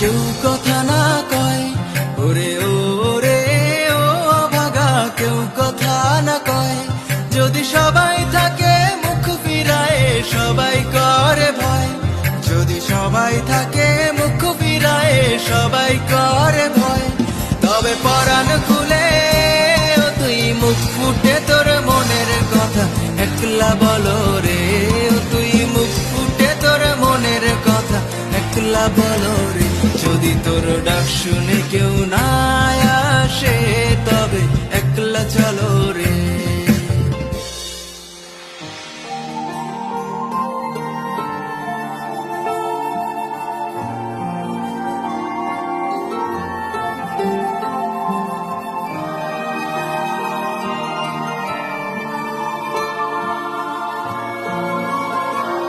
কেউ কথা না কয়, ওরে ও রে ও ভাগা কেউ কথা না কয়। যদি সবাই থাকে মুখ ফিরায় সবাই করে ভয়, যদি সবাই থাকে মুখ ফিরায় সবাই করে ভয়। তবে পরাণ খুলে ও তুই মুখ ফুটে তোর মনের কথা একলা বলো রে, ও তুই মুখ ফুটে তোর মনের কথা একলা বলো রে। যদি তোর ডাক শুনে কেউ